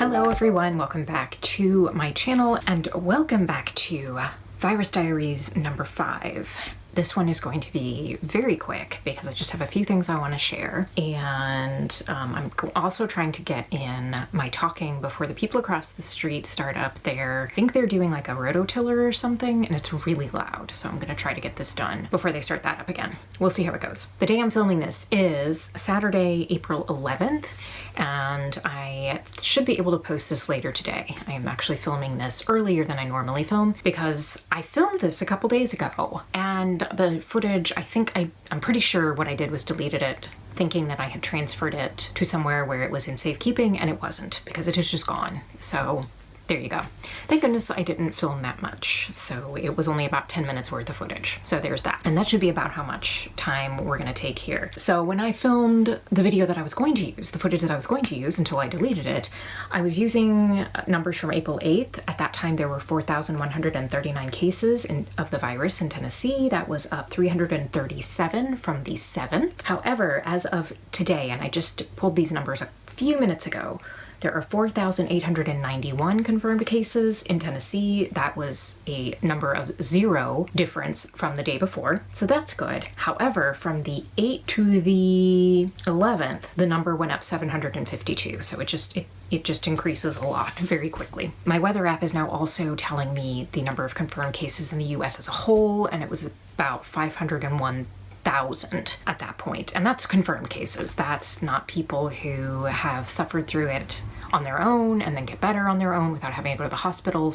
Hello everyone, welcome back to my channel and welcome back to Virus Diaries number 5. This one is going to be very quick because I just have a few things I want to share, and I'm also trying to get in my talking before the people across the street start up there. I think they're doing like a rototiller or something and it's really loud, so I'm going to try to get this done before they start that up again. We'll see how it goes. The day I'm filming this is Saturday, April 11th, and I should be able to post this later today. I am actually filming this earlier than I normally film because I filmed this a couple days ago, and the footage, I'm pretty sure what I did was deleted it, thinking that I had transferred it to somewhere where it was in safekeeping, and it wasn't, because it is just gone. So there you go. Thank goodness I didn't film that much. So it was only about 10 minutes worth of footage. So there's that. And that should be about how much time we're going to take here. So when I filmed the video that I was going to use, the footage that I was going to use until I deleted it, I was using numbers from April 8th. At that time, there were 4,139 cases of the virus in Tennessee. That was up 337 from the 7th. However, as of today, and I just pulled these numbers a few minutes ago, there are 4,891 confirmed cases in Tennessee. That was a number of 0 difference from the day before, so that's good. However, from the 8th to the 11th, the number went up 752, so it just increases a lot very quickly. My weather app is now also telling me the number of confirmed cases in the US as a whole, and it was about 501,000 at that point. And that's confirmed cases. That's not people who have suffered through it on their own and then get better on their own without having to go to the hospital,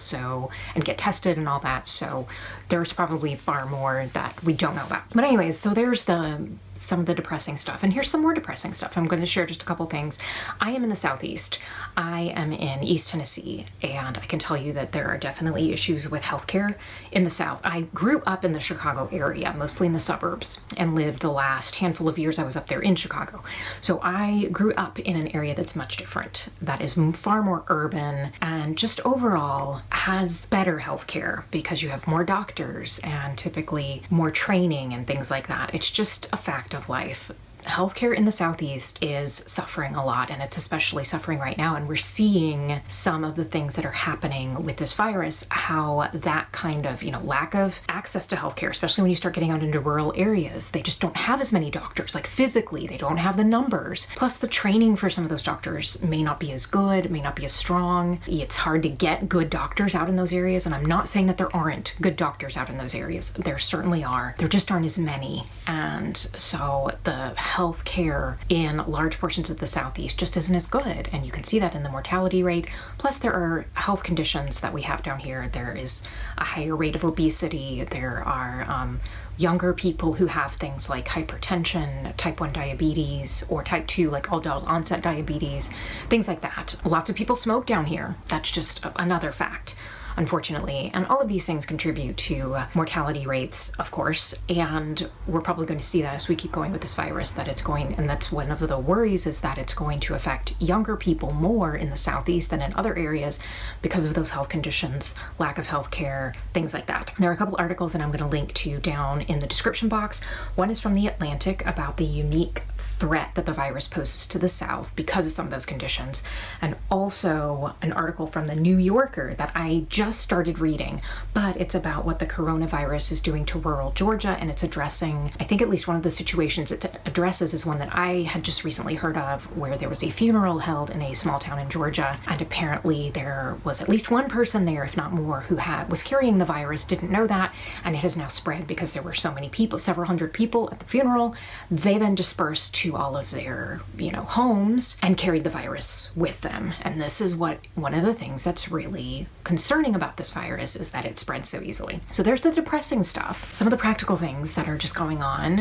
and get tested and all that. So there's probably far more that we don't know about. But anyways, so there's some of the depressing stuff. And here's some more depressing stuff. I'm going to share just a couple things. I am in the Southeast. I am in East Tennessee, and I can tell you that there are definitely issues with healthcare in the South. I grew up in the Chicago area, mostly in the suburbs, and lived the last handful of years I was up there in Chicago. So I grew up in an area that's much different, that is far more urban, and just overall has better healthcare because you have more doctors and typically more training and things like that. It's just a fact of life. Healthcare in the Southeast is suffering a lot, and it's especially suffering right now, and we're seeing some of the things that are happening with this virus, how that kind of, lack of access to healthcare, especially when you start getting out into rural areas, they just don't have as many doctors. Like physically, they don't have the numbers. Plus the training for some of those doctors may not be as good, may not be as strong. It's hard to get good doctors out in those areas, and I'm not saying that there aren't good doctors out in those areas. There certainly are. There just aren't as many. And so the health care in large portions of the Southeast just isn't as good, and you can see that in the mortality rate. Plus there are health conditions that we have down here. There is a higher rate of obesity. There are younger people who have things like hypertension, type 1 diabetes, or type 2, like adult onset diabetes, things like that. Lots of people smoke down here. That's just another fact, unfortunately. And all of these things contribute to mortality rates, of course, and we're probably going to see that as we keep going with this virus, and that's one of the worries, is that it's going to affect younger people more in the Southeast than in other areas because of those health conditions, lack of health care, things like that. There are a couple articles that I'm going to link to down in the description box. One is from The Atlantic about the unique threat that the virus poses to the South because of some of those conditions, and also an article from the New Yorker that I just started reading, but it's about what the coronavirus is doing to rural Georgia, and it's addressing, I think at least one of the situations it addresses is one that I had just recently heard of, where there was a funeral held in a small town in Georgia, and apparently there was at least one person there, if not more, who was carrying the virus, didn't know that, and it has now spread because there were so many people, several hundred people at the funeral. They then dispersed to all of their, homes and carried the virus with them. And this is one of the things that's really concerning about this virus, is that it spreads so easily. So there's the depressing stuff. Some of the practical things that are just going on.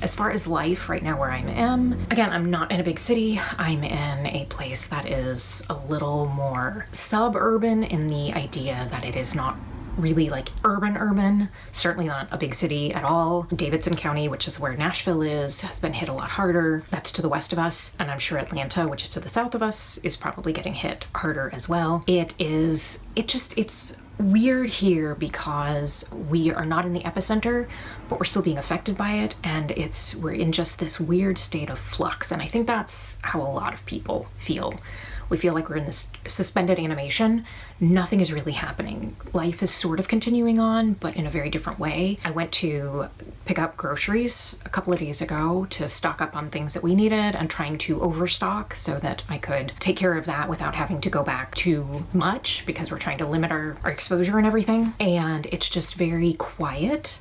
As far as life right now where I am, again, I'm not in a big city. I'm in a place that is a little more suburban in the idea that it is not really like urban, certainly not a big city at all. Davidson County, which is where Nashville is, has been hit a lot harder. That's to the west of us. And I'm sure Atlanta, which is to the south of us, is probably getting hit harder as well. It's weird here because we are not in the epicenter, but we're still being affected by it, and we're in just this weird state of flux. And I think that's how a lot of people feel we feel like we're in this suspended animation. Nothing is really happening. Life is sort of continuing on, but in a very different way. I went to pick up groceries a couple of days ago to stock up on things that we needed and trying to overstock so that I could take care of that without having to go back too much, because we're trying to limit our exposure and everything. And it's just very quiet.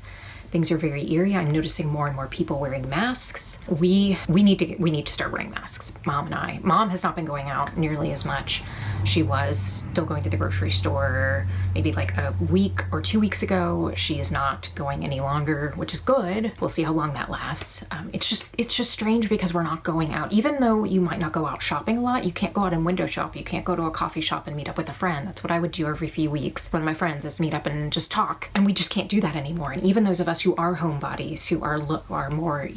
Things are very eerie. I'm noticing more and more people wearing masks. We need to start wearing masks, Mom and I. Mom has not been going out nearly as much. She was still going to the grocery store maybe like a week or 2 weeks ago. She is not going any longer, which is good. We'll see how long that lasts. It's just strange because we're not going out. Even though you might not go out shopping a lot, you can't go out and window shop. You can't go to a coffee shop and meet up with a friend. That's what I would do every few weeks. One of my friends is meet up and just talk. And we just can't do that anymore. And even those of us who are homebodies, who are more,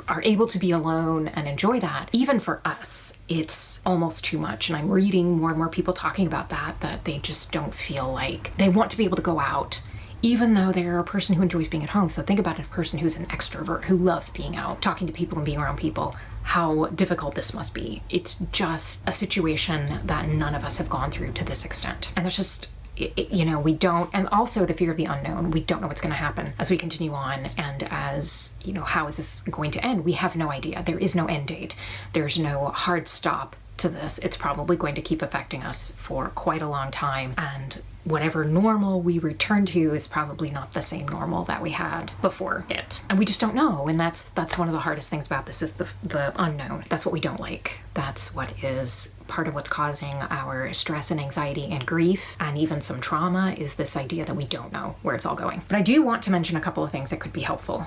are able to be alone and enjoy that, even for us, it's almost too much. And I'm reading more and more people talking about that they just don't feel like they want to be able to go out, even though they're a person who enjoys being at home. So think about a person who's an extrovert, who loves being out, talking to people and being around people, how difficult this must be. It's just a situation that none of us have gone through to this extent. And there's just, we don't, and also the fear of the unknown. We don't know what's going to happen as we continue on, and as, how is this going to end? We have no idea. There is no end date. There's no hard stop to this. It's probably going to keep affecting us for quite a long time, and whatever normal we return to is probably not the same normal that we had before it. And we just don't know. And that's one of the hardest things about this, is the unknown. That's what we don't like. That's what is part of what's causing our stress and anxiety and grief, and even some trauma, is this idea that we don't know where it's all going. But I do want to mention a couple of things that could be helpful.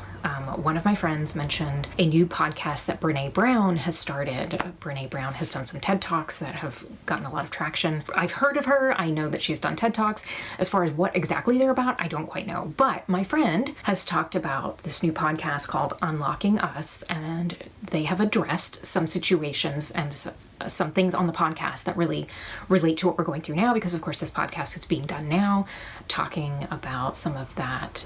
One of my friends mentioned a new podcast that Brene Brown has started. Brene Brown has done some TED Talks that have gotten a lot of traction. I've heard of her. I know that she's done TED Talks. As far as what exactly they're about, I don't quite know. But my friend has talked about this new podcast called Unlocking Us, and they have addressed some situations and some things on the podcast that really relate to what we're going through now, because of course this podcast is being done now, talking about some of that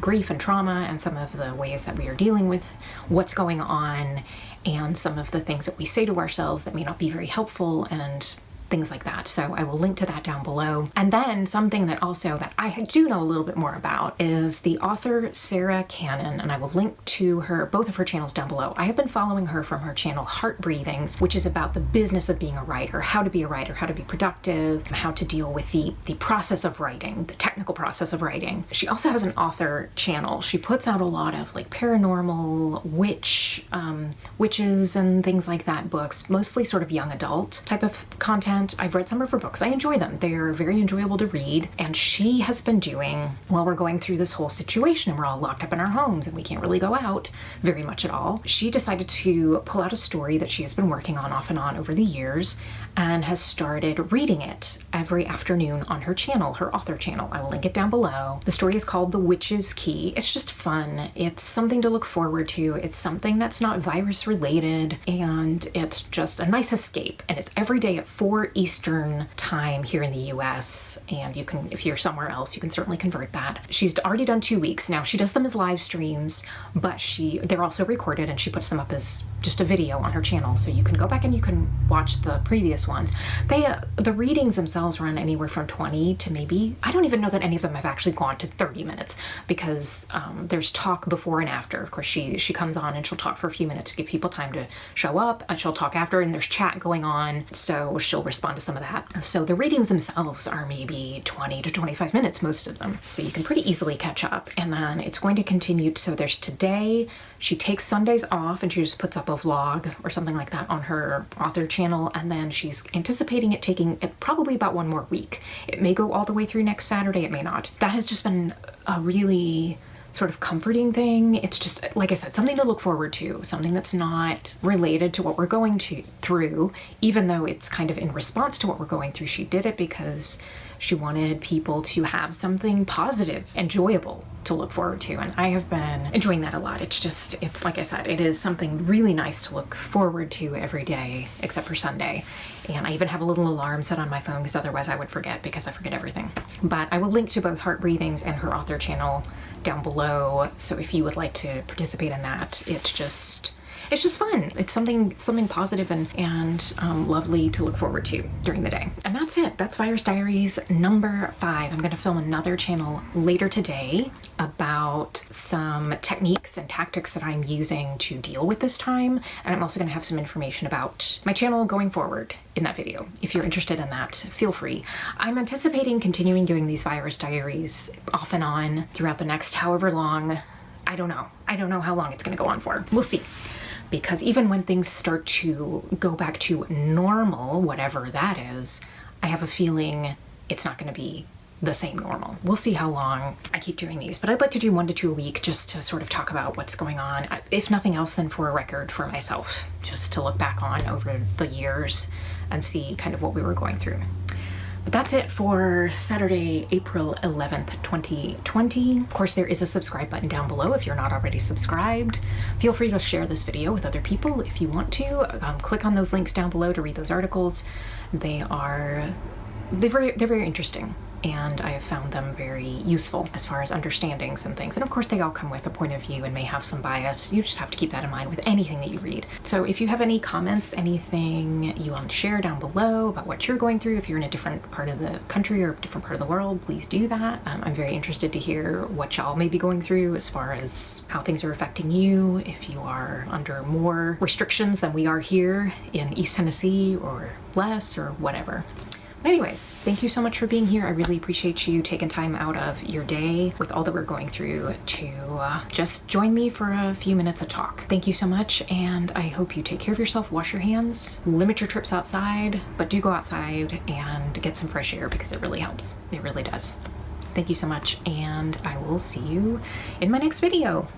grief and trauma, and some of the ways that we are dealing with what's going on, and some of the things that we say to ourselves that may not be very helpful, and things like that. So I will link to that down below. And then something that I do know a little bit more about is the author Sarah Cannon, and I will link to both of her channels down below. I have been following her from her channel Heart Breathings, which is about the business of being a writer, how to be a writer, how to be productive, how to deal with the process of writing, the technical process of writing. She also has an author channel. She puts out a lot of like paranormal, witches and things like that books, mostly sort of young adult type of content. I've read some of her books. I enjoy them. They're very enjoyable to read. And she has been doing, while we're going through this whole situation and we're all locked up in our homes and we can't really go out very much at all, she decided to pull out a story that she has been working on off and on over the years, and has started reading it every afternoon on her channel, her author channel. I will link it down below. The story is called The Witch's Key. It's just fun. It's something to look forward to. It's something that's not virus related, and it's just a nice escape. And it's every day at 4 Eastern time here in the US. And you can, if you're somewhere else, you can certainly convert that. She's already done 2 weeks. Now she does them as live streams, but they're also recorded, and she puts them up as just a video on her channel. So you can go back and you can watch the previous ones. The readings themselves run anywhere from 20 to maybe, I don't even know that any of them have actually gone to 30 minutes, because there's talk before and after. Of course, she comes on and she'll talk for a few minutes to give people time to show up, and she'll talk after, and there's chat going on, so she'll respond to some of that. So the readings themselves are maybe 20 to 25 minutes, most of them. So you can pretty easily catch up. And then it's going to continue. So there's today, she takes Sundays off and she just puts up a vlog or something like that on her author channel, and then she's anticipating it taking probably about 1 more week. It may go all the way through next Saturday, it may not. That has just been a really sort of comforting thing. It's just, like I said, something to look forward to, something that's not related to what we're going through, even though it's kind of in response to what we're going through. She did it because she wanted people to have something positive, enjoyable to look forward to. And I have been enjoying that a lot. It's like I said, it is something really nice to look forward to every day, except for Sunday. And I even have a little alarm set on my phone, because otherwise I would forget, because I forget everything. But I will link to both Heart Breathings and her author channel down below. So if you would like to participate in that, it's just fun. It's something positive and lovely to look forward to during the day. And that's it. That's Virus Diaries number 5. I'm going to film another channel later today about some techniques and tactics that I'm using to deal with this time. And I'm also going to have some information about my channel going forward in that video. If you're interested in that, feel free. I'm anticipating continuing doing these Virus Diaries off and on throughout the next however long. I don't know. I don't know how long it's going to go on for. We'll see. Because even when things start to go back to normal, whatever that is, I have a feeling it's not going to be the same normal. We'll see how long I keep doing these, but I'd like to do 1 to 2 a week just to sort of talk about what's going on. If nothing else, then for a record for myself, just to look back on over the years and see kind of what we were going through. But that's it for Saturday, April 11th, 2020. Of course, there is a subscribe button down below if you're not already subscribed. Feel free to share this video with other people if you want to. Click on those links down below to read those articles. They're very interesting, and I have found them very useful as far as understanding some things. And of course, they all come with a point of view and may have some bias. You just have to keep that in mind with anything that you read. So if you have any comments, anything you want to share down below about what you're going through, if you're in a different part of the country or a different part of the world, please do that. I'm very interested to hear what y'all may be going through as far as how things are affecting you, if you are under more restrictions than we are here in East Tennessee or less or whatever. Anyways, thank you so much for being here. I really appreciate you taking time out of your day with all that we're going through to just join me for a few minutes of talk. Thank you so much, and I hope you take care of yourself, wash your hands, limit your trips outside, but do go outside and get some fresh air because it really helps. It really does. Thank you so much, and I will see you in my next video.